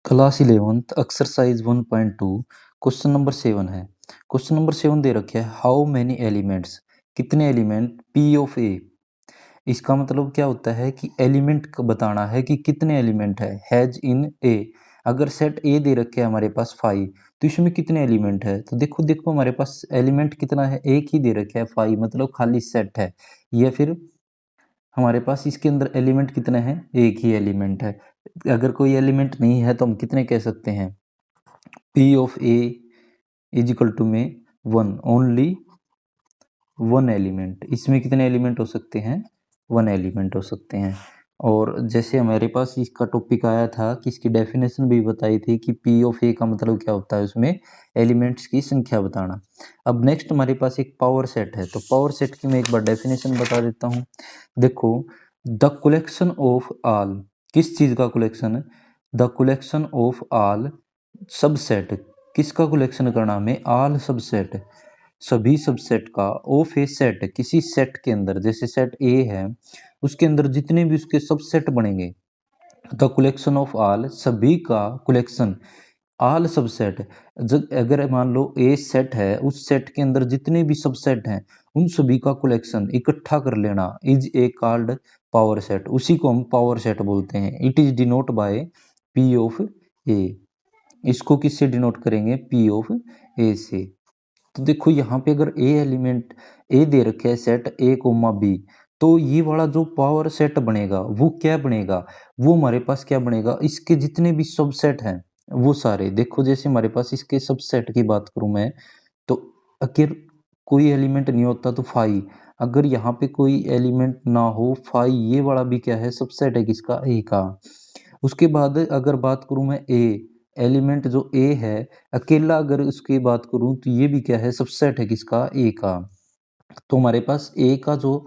Class 11th exercise 1.2 question number 7 है। Question number 7 दे रखे है हाउ मैनी एलिमेंट्स, कितने एलिमेंट पी ऑफ ए। इसका मतलब क्या होता है कि एलिमेंट बताना है कि कितने एलिमेंट है हैज इन ए। अगर सेट ए दे रखे है हमारे पास 5, तो इसमें कितने एलिमेंट है। तो देखो देखो हमारे पास एलिमेंट कितना है, एक ही दे रखे है 5, मतलब खाली सेट है। या फिर हमारे पास इसके अंदर एलिमेंट कितने हैं, एक ही एलिमेंट है। अगर कोई एलिमेंट नहीं है तो हम कितने कह सकते हैं, P of A is equal to में 1, ओनली 1 एलिमेंट। इसमें कितने एलिमेंट हो सकते हैं, 1 एलिमेंट हो सकते हैं। और जैसे हमारे पास इसका टॉपिक आया था कि इसकी डेफिनेशन भी बताई थी कि पी ऑफ ए का मतलब क्या होता है, उसमें एलिमेंट्स की संख्या बताना। अब नेक्स्ट हमारे पास एक पावर सेट है, तो पावर सेट की मैं एक बार डेफिनेशन बता देता हूँ। देखो, द कलेक्शन ऑफ ऑल, किस चीज़ का collection, the collection of all subset, किसका कलेक्शन करना हमें, ऑल सबसेट, सभी सबसेट का, ऑफ ए सेट, किसी सेट के अंदर, जैसे सेट ए है उसके अंदर जितने भी उसके सबसेट बनेंगे, द कलेक्शन ऑफ ऑल, सभी का कलेक्शन, ऑल सबसेट। जब अगर मान लो ए सेट है, उस सेट के अंदर जितने भी सबसेट हैं उन सभी का कलेक्शन इकट्ठा कर लेना, is A called power set, उसी को हम पावर सेट बोलते हैं। It is denote by P of A, इसको किससे डिनोट करेंगे, पी ऑफ ए से। तो देखो यहाँ पे अगर ए एलिमेंट, ए दे रखे है सेट ए कोमा बी, तो ये वाला जो पावर सेट बनेगा वो क्या बनेगा, वो हमारे पास क्या बनेगा, इसके जितने भी सबसेट हैं वो सारे। देखो जैसे हमारे पास इसके सबसेट की बात करूं मैं, तो अगर कोई एलिमेंट नहीं होता तो फाई, अगर यहाँ पे कोई एलिमेंट ना हो फाई, ये वाला भी क्या है, सबसेट है किसका, ए का। उसके बाद अगर बात करूं मैं ए एलिमेंट, जो ए है अकेला, अगर उसकी बात करूं तो ये भी क्या है, सबसेट है किसका, ए का। तो हमारे पास ए का जो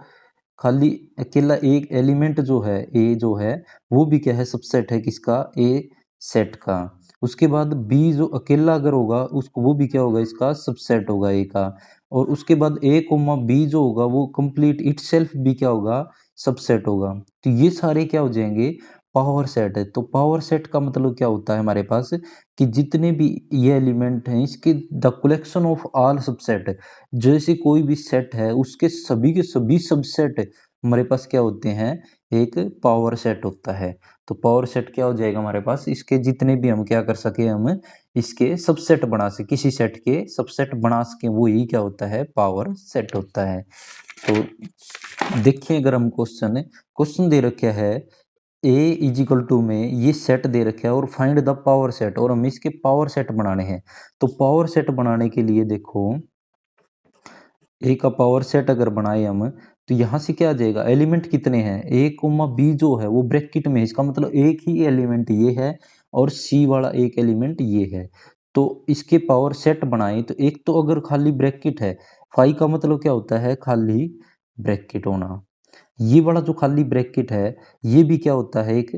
खाली अकेला एक एलिमेंट जो है, ए जो है वो भी क्या है, सबसेट है किसका, ए सेट का। उसके बाद बी जो अकेला अगर होगा उसको, वो भी क्या होगा, इसका सबसेट होगा ए का। और उसके बाद ए कोमा बी जो होगा वो कंप्लीट इटसेल्फ भी क्या होगा, सबसेट होगा। तो ये सारे क्या हो जाएंगे, पावर सेट है। तो पावर सेट का मतलब क्या होता है हमारे पास, कि जितने भी ये एलिमेंट हैं इसके the collection of all subset, जैसे कोई भी सेट है उसके सभी के सभी सबसेट हमारे पास क्या होते हैं, एक पावर सेट होता है। तो पावर सेट क्या हो जाएगा हमारे पास, इसके जितने भी हम क्या कर सके, हम इसके सबसेट बना सके, किसी सेट के सबसेट बना सके, वो ही क्या होता है, पावर सेट होता है। तो देखिए अगर हम क्वेश्चन दे रखा है ए इज इक्वल टू में ये सेट दे रखा है और फाइंड द पावर सेट, और हमें इसके पावर सेट बनाने हैं। तो पावर सेट बनाने के लिए देखो, ए का पावर सेट अगर बनाए हम, तो यहाँ से क्या आ जाएगा, एलिमेंट कितने हैं, ए कोमा बी जो है वो ब्रैकेट में है, इसका मतलब एक ही एलिमेंट ये है और सी वाला एक एलिमेंट ये है। तो इसके पावर सेट बनाए तो एक तो अगर खाली ब्रैकेट है, फाई का मतलब क्या होता है, खाली ब्रैकेट होना। ये वाला जो खाली ब्रैकेट है ये भी क्या होता है, एक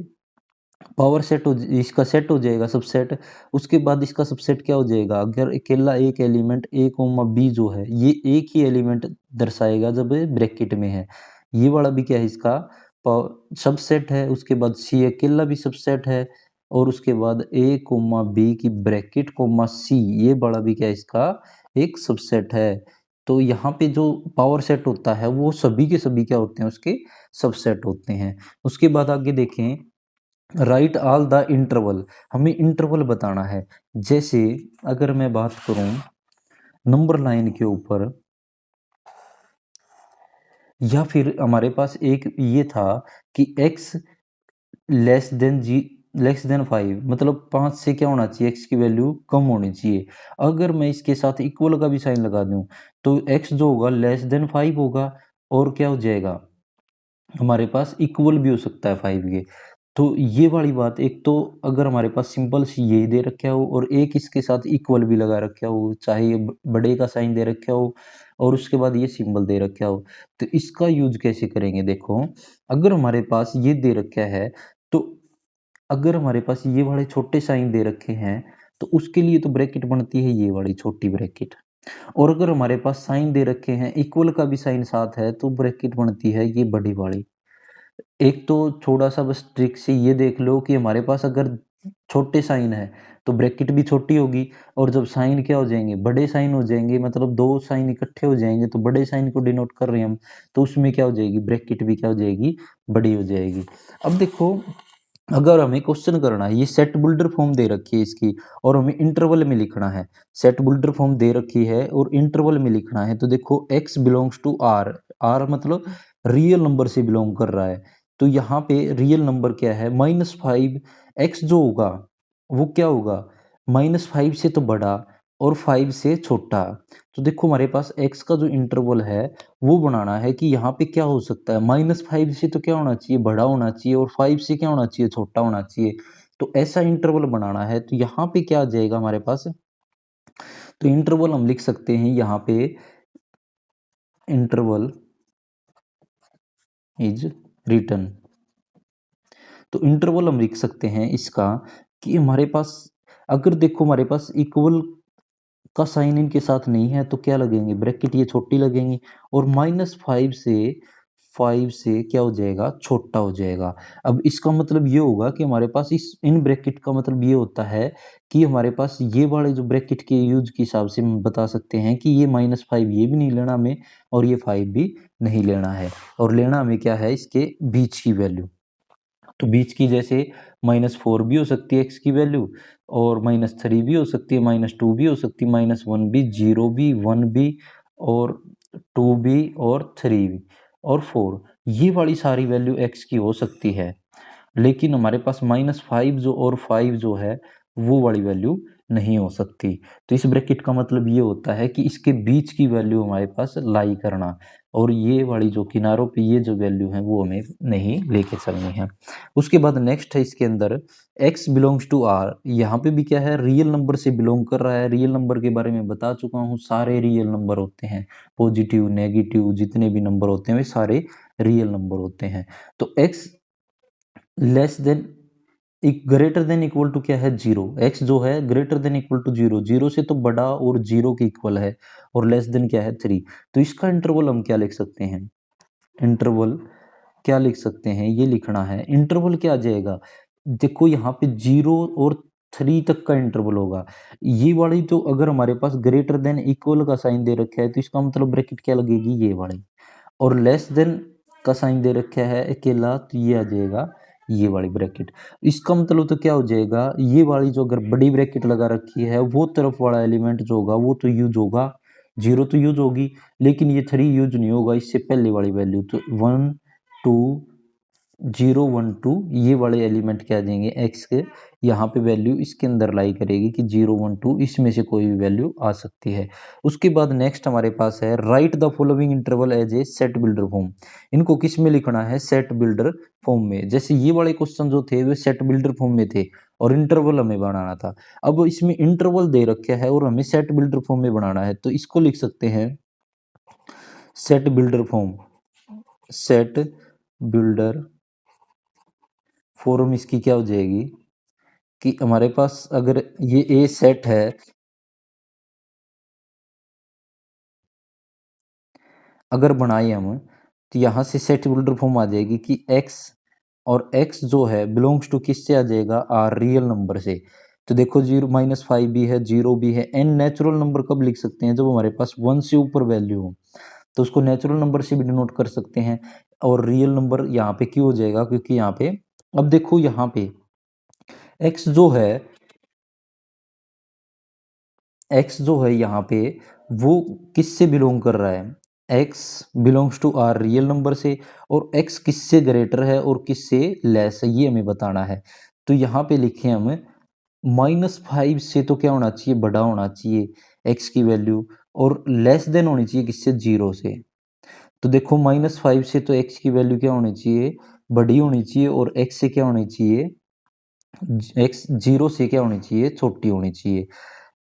पावर सेट हो, इसका सेट हो जाएगा सबसेट। उसके बाद इसका सबसेट क्या हो जाएगा, अगर अकेला एक एलिमेंट ए कोमा बी जो है ये एक ही एलिमेंट दर्शाएगा जब ब्रैकेट में है, ये वाला भी क्या है, इसका सबसेट है। उसके बाद सी अकेला भी सबसेट है, और उसके बाद ए कोमा बी की ब्रैकेट कोमा सी, ये बड़ा भी क्या है, इसका एक सबसेट है। तो यहाँ पे जो पावर सेट होता है वो सभी के सभी क्या होते हैं, उसके सबसेट होते हैं। उसके बाद आगे देखें, राइट ऑल द इंटरवल, हमें इंटरवल बताना है। जैसे अगर मैं बात करूं नंबर लाइन के ऊपर, या फिर हमारे पास एक ये था कि x लेस देन 5, मतलब 5 से क्या होना चाहिए, x की वैल्यू कम होनी चाहिए। अगर मैं इसके साथ इक्वल का भी साइन लगा दूं तो x जो होगा लेस देन 5 होगा, और क्या हो जाएगा हमारे पास इक्वल भी हो सकता है 5 के। तो ये वाली बात, एक तो अगर हमारे पास सिंपल सी यही दे रखा हो और एक इसके साथ इक्वल भी लगा रखा हो, चाहे ये बड़े का साइन दे रखा हो और उसके बाद ये सिंबल दे रखा हो, तो इसका यूज कैसे करेंगे। देखो अगर हमारे पास ये दे रखा है, तो अगर हमारे पास ये वाले छोटे साइन दे रखे हैं तो उसके लिए तो ब्रैकेट बनती है ये वाली छोटी ब्रैकेट। और अगर हमारे पास साइन दे रखे हैं इक्वल का भी साइन साथ है तो ब्रैकेट बनती है ये बड़ी वाली। एक तो थोड़ा सा बस ट्रिक से ये देख लो कि हमारे पास अगर छोटे साइन है तो ब्रैकेट भी छोटी होगी, और जब साइन क्या हो जाएंगे, बड़े साइन हो जाएंगे, मतलब दो साइन इकट्ठे हो जाएंगे तो बड़े साइन को डिनोट कर रहे हैं हम, तो उसमें क्या हो जाएगी, ब्रैकेट भी क्या हो जाएगी, बड़ी हो जाएगी। अब देखो, अगर हमें क्वेश्चन करना है, ये सेट बिल्डर फॉर्म दे रखी है इसकी, और हमें इंटरवल में लिखना है, सेट बिल्डर फॉर्म दे रखी है और इंटरवल में लिखना है, तो देखो x belongs to R, R मतलब रियल नंबर से बिलोंग कर रहा है, तो यहाँ पे रियल नंबर क्या है, -5, x जो होगा वो क्या होगा, -5 से तो बड़ा और 5 से छोटा। तो देखो हमारे पास x का जो इंटरवल है वो बनाना है कि यहाँ पे क्या हो सकता है, -5 से तो क्या होना चाहिए, बड़ा होना चाहिए, और 5 से क्या होना चाहिए, छोटा होना चाहिए। तो ऐसा इंटरवल बनाना है, तो यहाँ पे क्या आ जाएगा हमारे पास, तो इंटरवल हम लिख सकते हैं यहाँ पे, इंटरवल इज रिटन। तो इंटरवल हम लिख सकते हैं इसका कि हमारे पास, अगर देखो हमारे पास इक्वल का साइन इनके साथ नहीं है तो क्या लगेंगे, ब्रैकेट ये छोटी लगेंगी, और -5 से क्या हो जाएगा, छोटा हो जाएगा। अब इसका मतलब ये होगा कि हमारे पास इस इन ब्रैकेट का मतलब ये होता है कि हमारे पास ये वाले जो ब्रैकेट के यूज के हिसाब से हम बता सकते हैं कि ये -5 ये भी नहीं लेना हमें, और ये 5 भी नहीं लेना है, और लेना हमें क्या है, इसके बीच की वैल्यू। तो बीच की जैसे -4 भी हो सकती है एक्स की वैल्यू, और -3 भी हो सकती है, -2 भी हो सकती है, -1 भी, 0 भी, 1 भी, और 2 भी, और 3 भी, और 4, ये वाली सारी वैल्यू एक्स की हो सकती है। लेकिन हमारे पास -5 जो और 5 जो है वो वाली वैल्यू नहीं हो सकती। तो इस ब्रैकेट का मतलब ये होता है कि इसके बीच की वैल्यू हमारे पास लाई करना, और ये वाली जो किनारों पे ये जो वैल्यू है वो हमें नहीं लेके चलनी है। उसके बाद नेक्स्ट है इसके अंदर x बिलोंग्स टू r, यहाँ पे भी क्या है, रियल नंबर से बिलोंग कर रहा है। रियल नंबर के बारे में बता चुका हूँ, सारे रियल नंबर होते हैं, पॉजिटिव नेगेटिव जितने भी नंबर होते हैं वे सारे रियल नंबर होते हैं। तो x less than greater than equal to क्या है, जीरो, एक्स जो है greater than equal to zero, zero से तो बड़ा और जीरो के इक्वल है, और लेस देन क्या है, 3। तो इसका इंटरवल हम क्या लिख सकते हैं, इंटरवल क्या लिख सकते हैं, ये लिखना है, इंटरवल क्या आ जाएगा, देखो यहाँ पे 0 और 3 तक का इंटरवल होगा। ये वाली तो अगर हमारे पास ग्रेटर देन इक्वल का साइन दे रखा है तो इसका मतलब ब्रैकेट क्या लगेगी, ये वाली, और लेस देन का साइन दे रखा है अकेला तो ये आ जाएगा ये वाली ब्रैकेट। इसका मतलब तो क्या हो जाएगा, ये वाली जो अगर बड़ी ब्रैकेट लगा रखी है वो तरफ वाला एलिमेंट जो होगा वो तो यूज होगा, 0 तो यूज होगी, लेकिन ये 3 यूज नहीं होगा, इससे पहले वाली वैल्यू तो 1 2 0 1 2 ये वाले एलिमेंट क्या आ जाएंगे एक्स के, यहाँ पे वैल्यू इसके अंदर लाई करेगी कि 0 1 2 इसमें से कोई भी वैल्यू आ सकती है। उसके बाद नेक्स्ट हमारे पास है write the following interval as a set builder form. इनको किस में लिखना है, सेट बिल्डर फॉर्म में। जैसे ये वाले क्वेश्चन जो थे वे सेट बिल्डर फॉर्म में थे और इंटरवल हमें बनाना था। अब इसमें इंटरवल दे रखा है और हमें सेट बिल्डर फॉर्म में बनाना है, तो इसको लिख सकते हैं set builder form, set builder form इसकी क्या हो जाएगी कि हमारे पास अगर ये ए सेट है, अगर बनाए हम तो यहाँ से सेट बिल्डर फॉर्म आ जाएगी कि x, और x जो है बिलोंग्स टू किससे आ जाएगा, आर रियल नंबर से। तो देखो 0 -5 भी है, 0 भी है, n नेचुरल नंबर कब लिख सकते हैं, जब हमारे पास 1 से ऊपर वैल्यू हो, तो उसको नेचुरल नंबर से भी डिनोट कर सकते हैं। और रियल नंबर यहाँ पे क्यों हो जाएगा, क्योंकि यहाँ पे अब देखो यहाँ पे x जो है, x जो है यहाँ पे वो किससे बिलोंग कर रहा है, x belongs to R real number से, और x किससे ग्रेटर है और किससे लेस है ये हमें बताना है। तो यहाँ पे लिखे हम -5 से तो क्या होना चाहिए, बड़ा होना चाहिए x की वैल्यू, और लेस देन होनी चाहिए किससे, 0 से। तो देखो -5 से तो x की वैल्यू क्या होनी चाहिए, बड़ी होनी चाहिए, और x से क्या होनी चाहिए, x 0 से क्या होनी चाहिए, छोटी होनी चाहिए।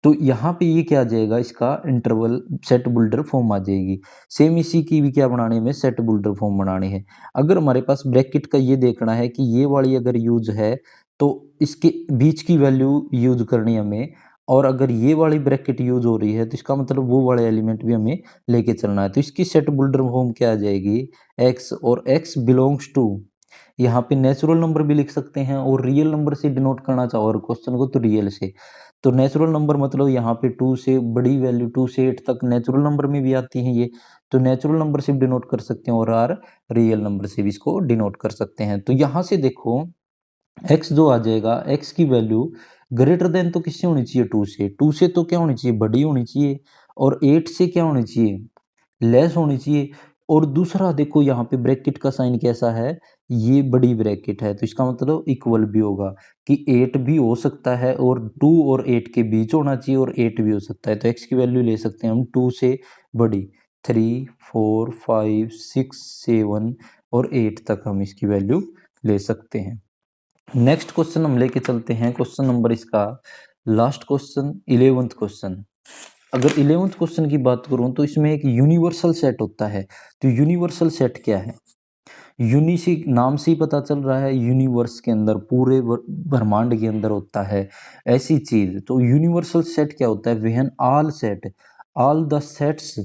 तो यहाँ पे ये क्या आ जाएगा, इसका इंटरवल सेट बिल्डर फॉर्म आ जाएगी। सेम इसी की भी क्या बनाने में, सेट बिल्डर फॉर्म बनाने हैं। अगर हमारे पास ब्रैकेट का ये देखना है कि ये वाली अगर यूज है तो इसके बीच की वैल्यू यूज करनी है हमें, और अगर ये वाली ब्रैकेट यूज हो रही है तो इसका मतलब वो वाले एलिमेंट भी हमें लेके चलना है। तो इसकी सेट बिल्डर फॉर्म क्या आ जाएगी, एक्स, और एक्स बिलोंग्स टू, यहाँ पे नेचुरल नंबर भी लिख सकते हैं और रियल नंबर से डिनोट करना चाहो और क्वेश्चन को तो रियल से। तो नेचुरल नंबर मतलब यहाँ पे 2 से बड़ी वैल्यू 2 से 8 तक नेचुरल नंबर में भी आती हैं ये, तो नेचुरल नंबर से भी डिनोट कर सकते हैं और आर रियल नंबर से भी इसको डिनोट कर सकते हैं। तो यहाँ से देखो x जो आ जाएगा, x की वैल्यू ग्रेटर देन तो किससे होनी चाहिए, 2 से, 2 से तो क्या होनी चाहिए, बड़ी होनी चाहिए, और 8 से क्या होनी चाहिए, लेस होनी चाहिए। और दूसरा देखो यहाँ पे ब्रैकेट का साइन कैसा है, ये बड़ी ब्रैकेट है, तो इसका मतलब इक्वल भी होगा कि 8 भी हो सकता है और 2 और 8 के बीच होना चाहिए और 8 भी हो सकता है। तो x की वैल्यू ले सकते हैं हम 2 से बड़ी, 3 4 5 6 7 और 8 तक हम इसकी वैल्यू ले सकते हैं। नेक्स्ट क्वेश्चन हम लेके चलते हैं, क्वेश्चन नंबर इसका लास्ट क्वेश्चन 11th क्वेश्चन। अगर 11th क्वेश्चन की बात करूं तो इसमें एक यूनिवर्सल सेट होता है। तो यूनिवर्सल सेट क्या है, यूनिसी नाम से ही पता चल रहा है, यूनिवर्स के अंदर पूरे ब्रह्मांड के अंदर होता है ऐसी चीज। तो यूनिवर्सल सेट क्या होता है, when all set, all the sets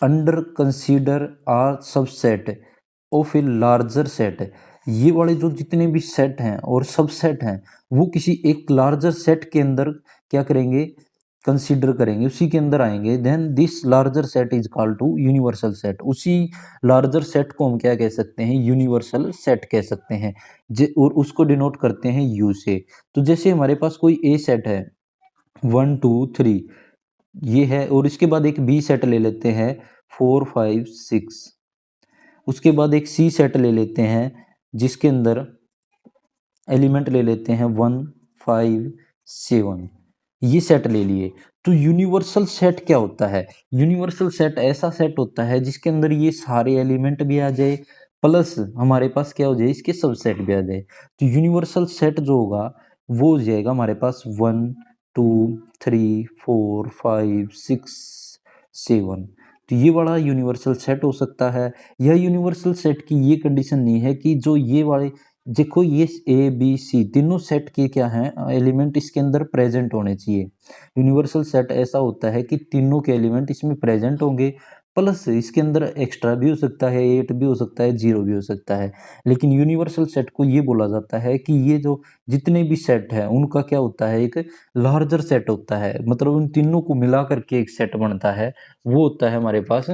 under consider are subset of a larger set, ये वाले जो जितने भी सेट हैं और सबसेट हैं वो किसी एक लार्जर सेट के अंदर क्या करेंगे, कंसीडर करेंगे, उसी के अंदर आएंगे, then this larger set is called to universal set. उसी लार्जर सेट को हम क्या कह सकते हैं, यूनिवर्सल सेट कह सकते हैं। और उसको डिनोट करते हैं यू से। तो जैसे हमारे पास कोई ए सेट है 1 2 3 ये है, और इसके बाद एक बी सेट ले लेते हैं 4 5 6, उसके बाद एक सी सेट ले लेते हैं जिसके अंदर एलिमेंट ले लेते हैं 1 5 7, ये सेट ले लिए। तो यूनिवर्सल सेट क्या होता है, यूनिवर्सल सेट ऐसा सेट होता है जिसके अंदर ये सारे एलिमेंट भी आ जाए प्लस हमारे पास क्या हो जाए, इसके सबसेट भी आ जाए। तो यूनिवर्सल सेट जो होगा वो हो जाएगा हमारे पास 1 2 3 4 5 6 7। तो ये वाला यूनिवर्सल सेट हो सकता है। यह यूनिवर्सल सेट की ये कंडीशन नहीं है कि जो ये वाले, देखो ये ए बी सी तीनों सेट के क्या हैं, एलिमेंट इसके अंदर प्रेजेंट होने चाहिए। यूनिवर्सल सेट ऐसा होता है कि तीनों के एलिमेंट इसमें प्रेजेंट होंगे, प्लस इसके अंदर एक्स्ट्रा भी हो सकता है, 8 भी हो सकता है, 0 भी हो सकता है। लेकिन यूनिवर्सल सेट को ये बोला जाता है कि ये जो जितने भी सेट है उनका क्या होता है, एक लार्जर सेट होता है, मतलब उन तीनों को मिला करके एक सेट बनता है, वो होता है हमारे पास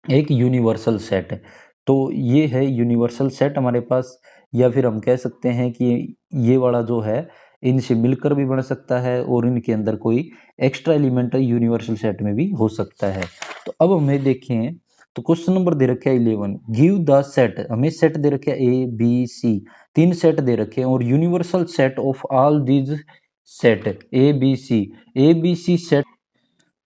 एक यूनिवर्सल सेट। तो ये है यूनिवर्सल सेट हमारे पास, या फिर हम कह सकते हैं कि ये वाला जो है इनसे मिलकर भी बन सकता है और इनके अंदर कोई एक्स्ट्रा एलिमेंट यूनिवर्सल सेट में भी हो सकता है। तो अब हमें देखें, तो क्वेश्चन नंबर दे रखे है 11, गिव द सेट, हमें सेट दे रखे है ए बी सी, तीन सेट दे रखे हैं और universal set of all these set A B C set,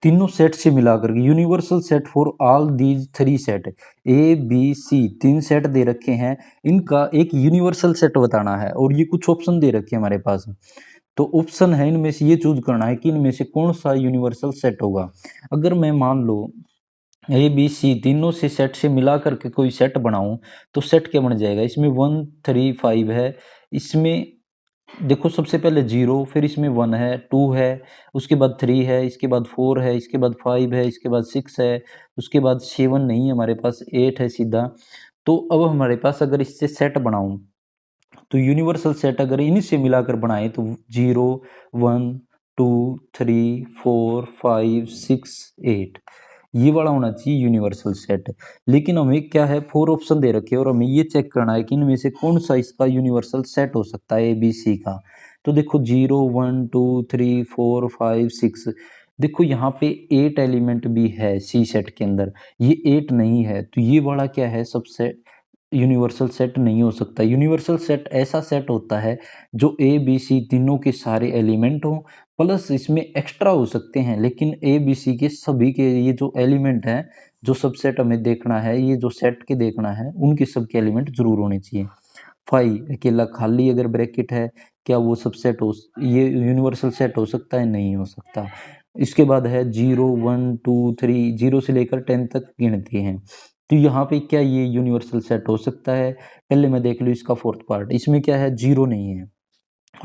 तीनों सेट से मिलाकर universal set for all these three set, A B C तीन सेट दे रखे हैं, इनका एक यूनिवर्सल सेट बताना है और ये कुछ ऑप्शन दे रखे हैं हमारे पास। तो ऑप्शन है इनमें से ये चूज करना है कि इनमें से कौन सा यूनिवर्सल सेट होगा। अगर मैं मान लो ए बी सी तीनों से सेट से मिला करके कोई सेट बनाऊं तो सेट क्या बन जाएगा, इसमें 1 3 5 है, इसमें देखो सबसे पहले 0, फिर इसमें 1 है, 2 है, उसके बाद 3 है, इसके बाद 4 है, इसके बाद 5 है, इसके बाद 6 है, उसके बाद 7 नहीं है हमारे पास, 8 है सीधा। तो अब हमारे पास अगर इससे सेट बनाऊं तो यूनिवर्सल सेट अगर इनसे मिलाकर बनाए तो 0 1 2 3 4 5 6 8, ये वाला होना चाहिए यूनिवर्सल सेट। लेकिन हमें क्या है, 4 ऑप्शन दे रखे हैं और हमें ये चेक करना है कि इनमें से कौन सा इसका यूनिवर्सल सेट हो सकता है ए बी सी का। तो देखो 0 1 2 3 4 5 6, देखो यहाँ पे 8 एलिमेंट भी है सी सेट के अंदर, ये 8 नहीं है, तो ये वाला क्या है, सबसे यूनिवर्सल सेट नहीं हो सकता। यूनिवर्सल सेट ऐसा सेट होता है जो ए बी सी तीनों के सारे एलिमेंट हों, प्लस इसमें एक्स्ट्रा हो सकते हैं, लेकिन ए बी सी के सभी के ये जो एलिमेंट हैं, जो सबसेट हमें देखना है, ये जो सेट के देखना है, उनके सबके एलिमेंट जरूर होने चाहिए। 5 अकेला खाली अगर ब्रैकेट है, क्या वो सबसेट हो, ये यूनिवर्सल सेट हो सकता है, नहीं हो सकता। इसके बाद है 0 1 2 3, 0 से लेकर 10 तक गिनती हैं, तो यहाँ पे क्या ये यूनिवर्सल सेट हो सकता है। पहले मैं देख लूँ इसका फोर्थ पार्ट, इसमें क्या है, 0 नहीं है,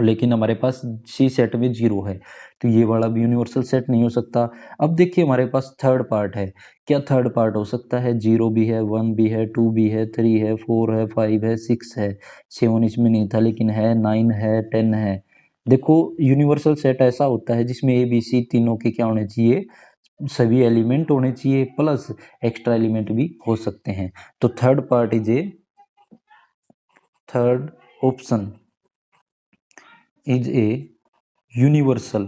लेकिन हमारे पास सी सेट में 0 है, तो ये वाला भी यूनिवर्सल सेट नहीं हो सकता। अब देखिए हमारे पास थर्ड पार्ट है, क्या थर्ड पार्ट हो सकता है? 0 भी है, 1 भी है, 2 भी है, 3 है, 4 है, 5 है, 6 है, 7 इसमें नहीं था लेकिन है, 9 है, 10 है। देखो यूनिवर्सल सेट ऐसा होता है जिसमें ए बी सी तीनों के क्या होने चाहिए, सभी एलिमेंट होने चाहिए, प्लस एक्स्ट्रा एलिमेंट भी हो सकते हैं। तो third part is a, third option is a universal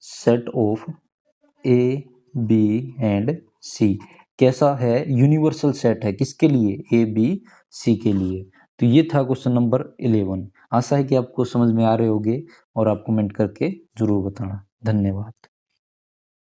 set of A, B and C। कैसा है? यूनिवर्सल सेट है, किसके लिए? A, B, C के लिए। तो ये था क्वेश्चन नंबर 11। आशा है कि आपको समझ में आ रहे होंगे और आप कमेंट करके जरूर बताना। धन्यवाद।